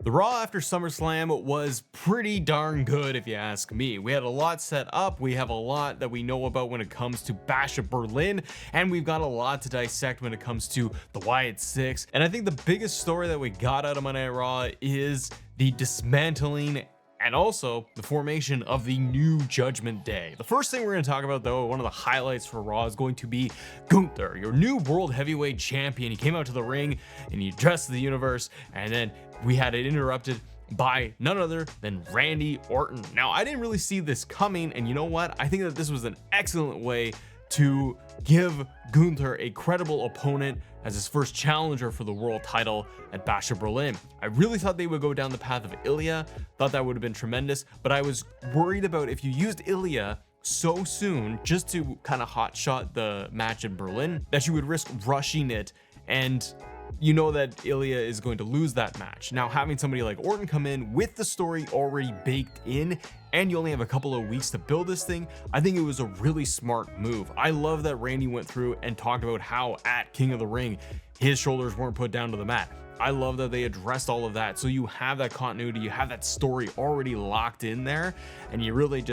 The Raw after SummerSlam was pretty darn good if you ask me. We had a lot set up, we have a lot that we know about when it comes to Bash at Berlin, and we've got a lot to dissect when it comes to the Wyatt 6. And I think the biggest story that we got out of Monday Night Raw is the dismantling and also the formation of the new Judgment Day. The first thing we're going to talk about, though, one of the highlights for Raw is going to be Gunther, your new World Heavyweight Champion. He came out to the ring and he addressed the universe, and then we had it interrupted by none other than Randy Orton. Now, I didn't really see this coming, and you know what? I think that this was an excellent way to give Gunther a credible opponent as his first challenger for the world title at Bash at Berlin. I really thought they would go down the path of Ilya, thought that would have been tremendous, but I was worried about if you used Ilya so soon just to kind of hotshot the match in Berlin, that you would risk rushing it, and you know that Ilya is going to lose that match. Now, having somebody like Orton come in with the story already baked in, and you only have a couple of weeks to build this thing, I think it was a really smart move. I love that Randy went through and talked about how at King of the Ring, his shoulders weren't put down to the mat. I love that they addressed all of that. So you have that continuity, you have that story already locked in there, and you really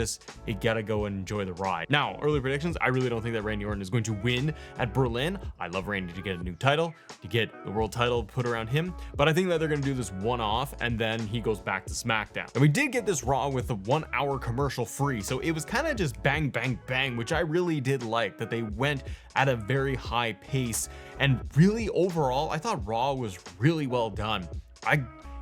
you gotta go and enjoy the ride. Now, early predictions, I really don't think that Randy Orton is going to win at Berlin. I love Randy to get a new title, to get the world title put around him, but I think that they're gonna do this one-off and then he goes back to SmackDown. And we did get this Raw with the 1 hour commercial free, so it was kind of just bang, bang, bang, which I really did like, that they went at a very high pace. And really, overall, I thought Raw was really well done.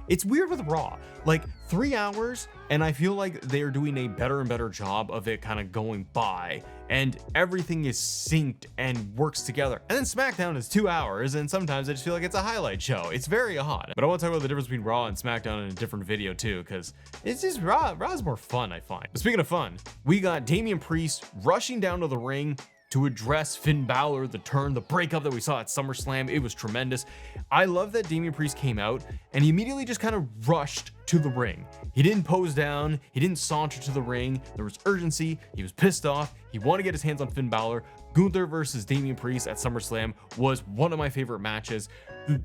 It's weird with Raw, like 3 hours, and I feel like they're doing a better and better job of it kind of going by, and everything is synced and works together. And then SmackDown is 2 hours, and sometimes I just feel like it's a highlight show. It's very odd. But I want to talk about the difference between Raw and SmackDown in a different video too, because it's just Raw's more fun, I find. But speaking of fun, we got Damian Priest rushing down to the ring to address Finn Balor, the breakup that we saw at SummerSlam. It was tremendous. I love that Damian Priest came out and he immediately just kind of rushed to the ring. He didn't pose down, he didn't saunter to the ring. There was urgency, he was pissed off, he wanted to get his hands on Finn Balor. Gunther versus Damian Priest at SummerSlam was one of my favorite matches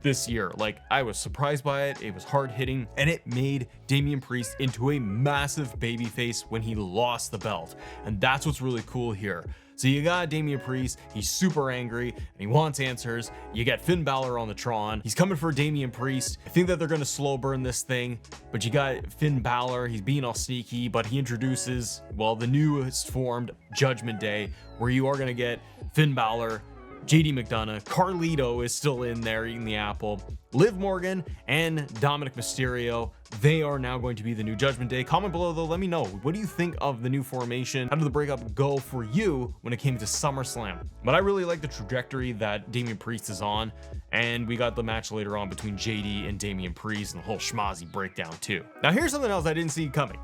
this year. Like, I was surprised by it, it was hard hitting, and it made Damian Priest into a massive babyface when he lost the belt. And that's what's really cool here. So you got Damian Priest, he's super angry and he wants answers. You got Finn Balor on the Tron, he's coming for Damian Priest. I think that they're gonna slow burn this thing, but you got Finn Balor, he's being all sneaky, but he introduces, well, the newest formed Judgment Day, where you are gonna get Finn Balor, JD McDonough, Carlito is still in there eating the apple, Liv Morgan and Dominic Mysterio. They are now going to be the new Judgment Day. Comment below though, let me know, what do you think of the new formation? How did the breakup go for you when it came to SummerSlam? But I really like the trajectory that Damian Priest is on, and we got the match later on between JD and Damian Priest and the whole schmozzy breakdown too. Now here's something else I didn't see coming.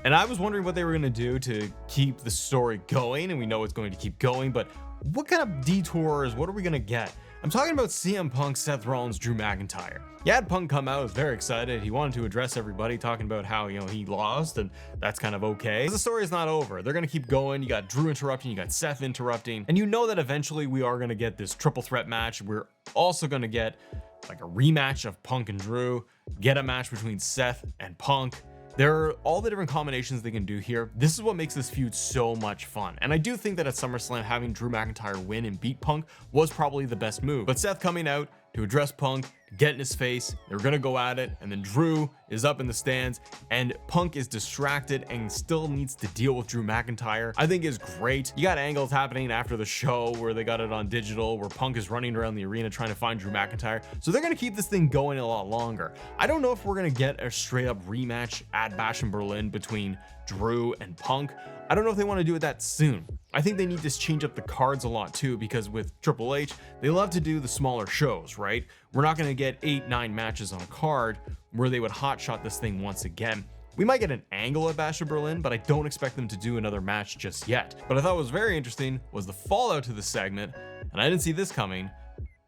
And I was wondering what they were going to do to keep the story going, and we know it's going to keep going, but what kind of detours, what are we going to get? I'm talking about CM Punk, Seth Rollins, Drew McIntyre. You had Punk come out, was very excited. He wanted to address everybody, talking about how, he lost, and that's kind of okay. The story is not over. They're going to keep going. You got Drew interrupting, you got Seth interrupting, and you know that eventually we are going to get this triple threat match. We're also going to get like a rematch of Punk and Drew, get a match between Seth and Punk. There are all the different combinations they can do here. This is what makes this feud so much fun. And I do think that at SummerSlam, having Drew McIntyre win and beat Punk was probably the best move. But Seth coming out to address Punk, get in his face, they're gonna go at it, and then Drew is up in the stands, and Punk is distracted and still needs to deal with Drew McIntyre. I think is great. You got angles happening after the show where they got it on digital, where Punk is running around the arena trying to find Drew McIntyre. So they're gonna keep this thing going a lot longer. I don't know if we're gonna get a straight up rematch at Bash in Berlin between Drew and Punk. I don't know if they want to do it that soon. I think they need to change up the cards a lot too, because with Triple H, they love to do the smaller shows, right? We're not going to get 8-9 matches on a card where they would hotshot this thing once again. We might get an angle at Bash of Berlin, but I don't expect them to do another match just yet. But I thought was very interesting was the fallout to the segment, and I didn't see this coming,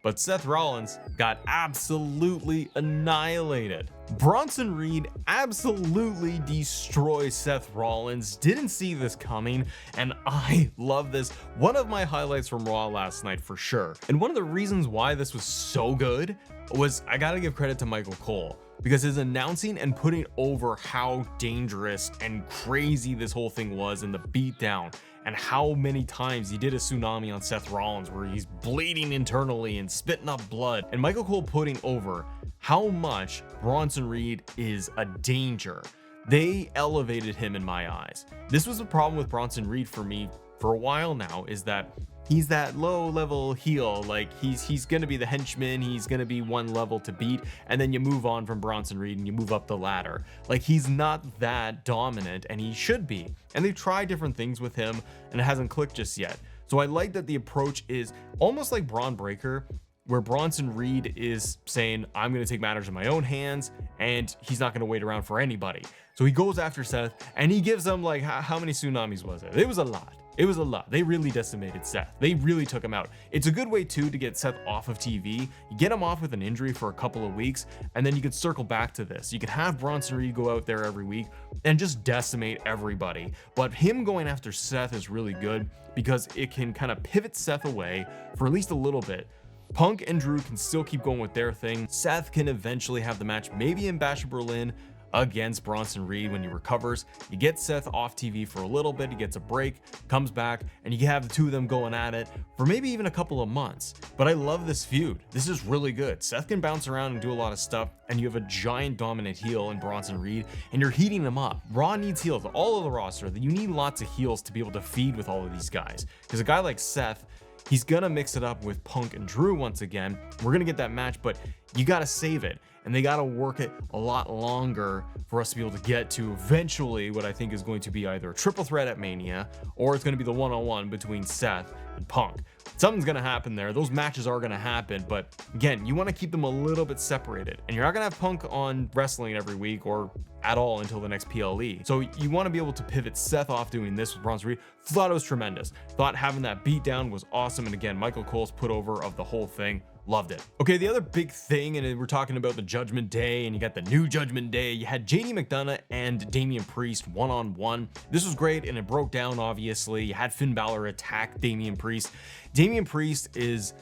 but Seth Rollins got absolutely annihilated. Bronson Reed absolutely destroys Seth Rollins. Didn't see this coming, and I love this. One of my highlights from Raw last night for sure. And one of the reasons why this was so good was, I gotta give credit to Michael Cole. because his announcing and putting over how dangerous and crazy this whole thing was in the beatdown, and how many times he did a tsunami on Seth Rollins where he's bleeding internally and spitting up blood, and Michael Cole putting over how much Bronson Reed is a danger. They elevated him in my eyes. This was the problem with Bronson Reed for me for a while now, is that he's that low level heel. Like he's gonna be the henchman, he's gonna be one level to beat, and then you move on from Bronson Reed and you move up the ladder. Like he's not that dominant, and he should be. And they've tried different things with him and it hasn't clicked just yet. So I like that the approach is almost like Braun Breaker, where Bronson Reed is saying, I'm going to take matters in my own hands, and he's not going to wait around for anybody. So he goes after Seth, and he gives them like, how many tsunamis was it? It was a lot. It was a lot. They really decimated Seth. They really took him out. It's a good way too to get Seth off of TV. You get him off with an injury for a couple of weeks, and then you could circle back to this. You could have Bronson Reed go out there every week and just decimate everybody. But him going after Seth is really good because it can kind of pivot Seth away for at least a little bit. Punk and Drew can still keep going with their thing. Seth can eventually have the match maybe in Bash of Berlin against Bronson Reed when he recovers. You get Seth off TV for a little bit, he gets a break, comes back, and you have the two of them going at it for maybe even a couple of months. But I love this feud. This is really good. Seth can bounce around and do a lot of stuff, and you have a giant dominant heel in Bronson Reed, and you're heating them up. Raw needs heels. All of the roster, you need lots of heels to be able to feed with all of these guys. Because a guy like Seth, he's gonna mix it up with Punk and Drew once again. We're gonna get that match, but you gotta save it, and they gotta work it a lot longer for us to be able to get to eventually what I think is going to be either a triple threat at Mania, or it's gonna be the one-on-one between Seth and Punk. Something's gonna happen there. Those matches are gonna happen, but again, you want to keep them a little bit separated, and you're not gonna have Punk on wrestling every week or at all until the next PLE. So you want to be able to pivot Seth off doing this with Bronson Reed. Thought it was tremendous. Thought having that beatdown was awesome, and again, Michael Cole's put over of the whole thing. Loved it. Okay, the other big thing, and we're talking about the Judgment Day, and you got the new Judgment Day. You had JD McDonough and Damian Priest one-on-one. This was great, and it broke down, obviously. You had Finn Balor attack Damian Priest. Damian Priest is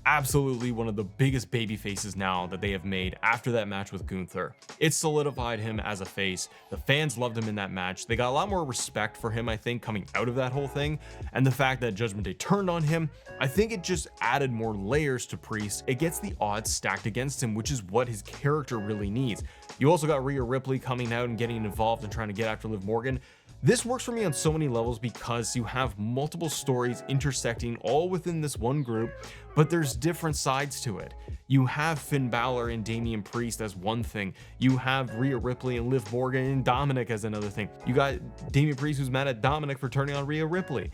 absolutely one of the biggest baby faces now that they have made after that match with Gunther. It solidified him as a face. The fans loved him in that match. They got a lot more respect for him, I think, coming out of that whole thing. And the fact that Judgment Day turned on him, I think it just added more layers to Priest. It gets the odds stacked against him, which is what his character really needs. You also got Rhea Ripley coming out and getting involved and trying to get after Liv Morgan. This works for me on so many levels because you have multiple stories intersecting all within this one group, but there's different sides to it. You have Finn Balor and Damian Priest as one thing. You have Rhea Ripley and Liv Morgan and Dominic as another thing. You got Damian Priest who's mad at Dominic for turning on Rhea Ripley.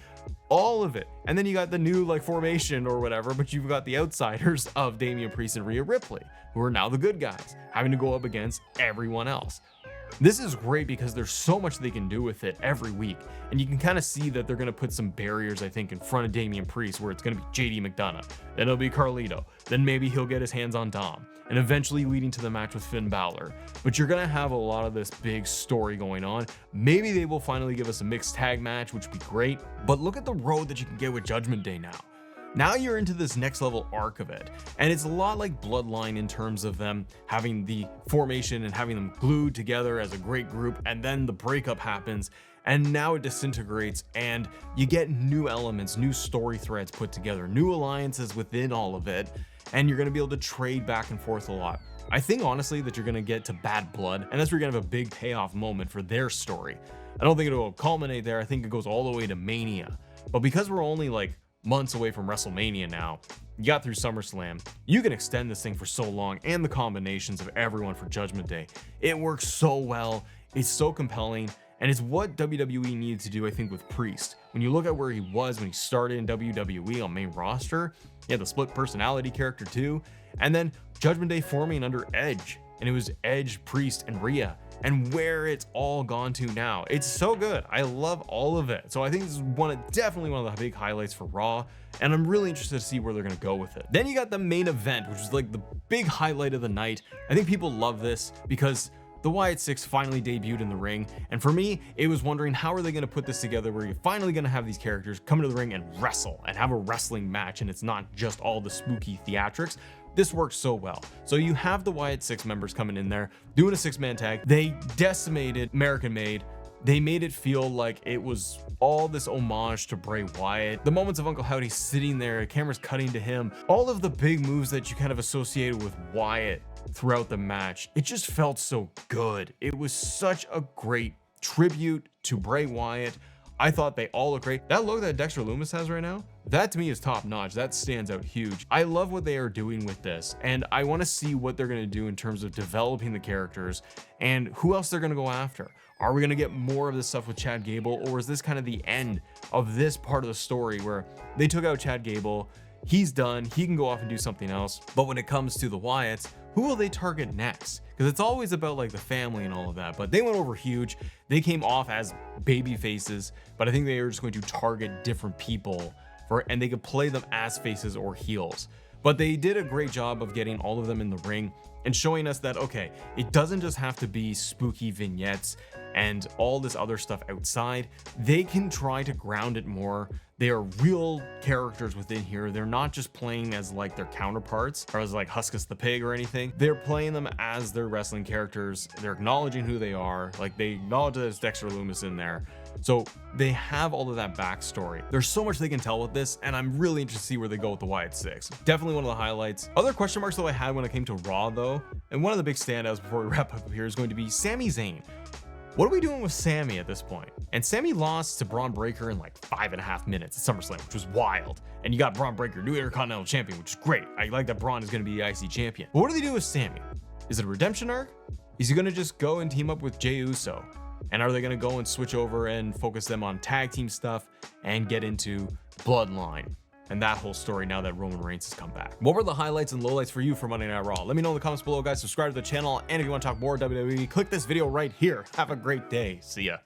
All of it. And then you got the new formation or whatever, but you've got the outsiders of Damian Priest and Rhea Ripley, who are now the good guys, having to go up against everyone else. This is great because there's so much they can do with it every week, and you can kind of see that they're going to put some barriers, I think, in front of Damian Priest, where it's going to be JD McDonough, then it'll be Carlito, then maybe he'll get his hands on Dom, and eventually leading to the match with Finn Balor. But you're going to have a lot of this big story going on. Maybe they will finally give us a mixed tag match, which would be great, but look at the road that you can get with Judgment Day now. Now you're into this next level arc of it, and it's a lot like Bloodline in terms of them having the formation and having them glued together as a great group, and then the breakup happens, and now it disintegrates, and you get new elements, new story threads put together, new alliances within all of it, and you're going to be able to trade back and forth a lot. I think honestly that you're going to get to Bad Blood, and that's where you're going to have a big payoff moment for their story. I don't think it will culminate there. I think it goes all the way to Mania, but because we're only months away from WrestleMania now, you got through SummerSlam, you can extend this thing for so long, and the combinations of everyone for Judgment Day. It works so well, it's so compelling, and it's what WWE needed to do, I think, with Priest. When you look at where he was when he started in WWE on main roster, he had the split personality character too, and then Judgment Day forming under Edge, and it was Edge, Priest, and Rhea, and where it's all gone to now. It's so good. I love all of it. So I think this is definitely one of the big highlights for Raw, and I'm really interested to see where they're gonna go with it. Then you got the main event, which is the big highlight of the night. I think people love this because the Wyatt Six finally debuted in the ring, and for me, it was wondering how are they going to put this together where you're finally going to have these characters come into the ring and wrestle and have a wrestling match, and it's not just all the spooky theatrics. this works so well. So you have the Wyatt 6 members coming in there doing a 6-man tag. They decimated American Made. They made it feel like it was all this homage to Bray Wyatt. The moments of Uncle Howdy sitting there, cameras cutting to him, all of the big moves that you kind of associated with Wyatt throughout the match, it just felt so good. It was such a great tribute to Bray Wyatt. I thought they all look great. That look that Dexter Lumis has right now, that to me is top notch. That stands out huge. I love what they are doing with this, and I want to see what they're going to do in terms of developing the characters and who else they're going to go after. Are we going to get more of this stuff with Chad Gable, or is this kind of the end of this part of the story where they took out Chad Gable? He's done. He can go off and do something else. But when it comes to the Wyatts, who will they target next? Because it's always about like the family and all of that, but they went over huge. They came off as baby faces, but I think they are just going to target different people and they could play them as faces or heels. But they did a great job of getting all of them in the ring and showing us that, okay, it doesn't just have to be spooky vignettes and all this other stuff outside. They can try to ground it more. They are real characters within here. They're not just playing as like their counterparts or as like Huskus the Pig or anything. They're playing them as their wrestling characters. They're acknowledging who they are. Like they acknowledge that there's Dexter Lumis in there. So they have all of that backstory. There's so much they can tell with this, and I'm really interested to see where they go with the Wyatt 6. Definitely one of the highlights. Other question marks that I had when it came to Raw though, and one of the big standouts before we wrap up here is going to be Sami Zayn. What are we doing with Sami at this point? And Sami lost to Braun Breaker in like 5.5 minutes at SummerSlam, which was wild. And you got Braun Breaker, new Intercontinental Champion, which is great. I like that Braun is going to be the IC champion. But what do they do with Sami? Is it a redemption arc? Is he going to just go and team up with Jey Uso? And are they going to go and switch over and focus them on tag team stuff and get into Bloodline and that whole story now that Roman Reigns has come back? What were the highlights and lowlights for you for Monday Night Raw? Let me know in the comments below, guys. Subscribe to the channel, and if you want to talk more WWE, click this video right here. Have a great day. See ya.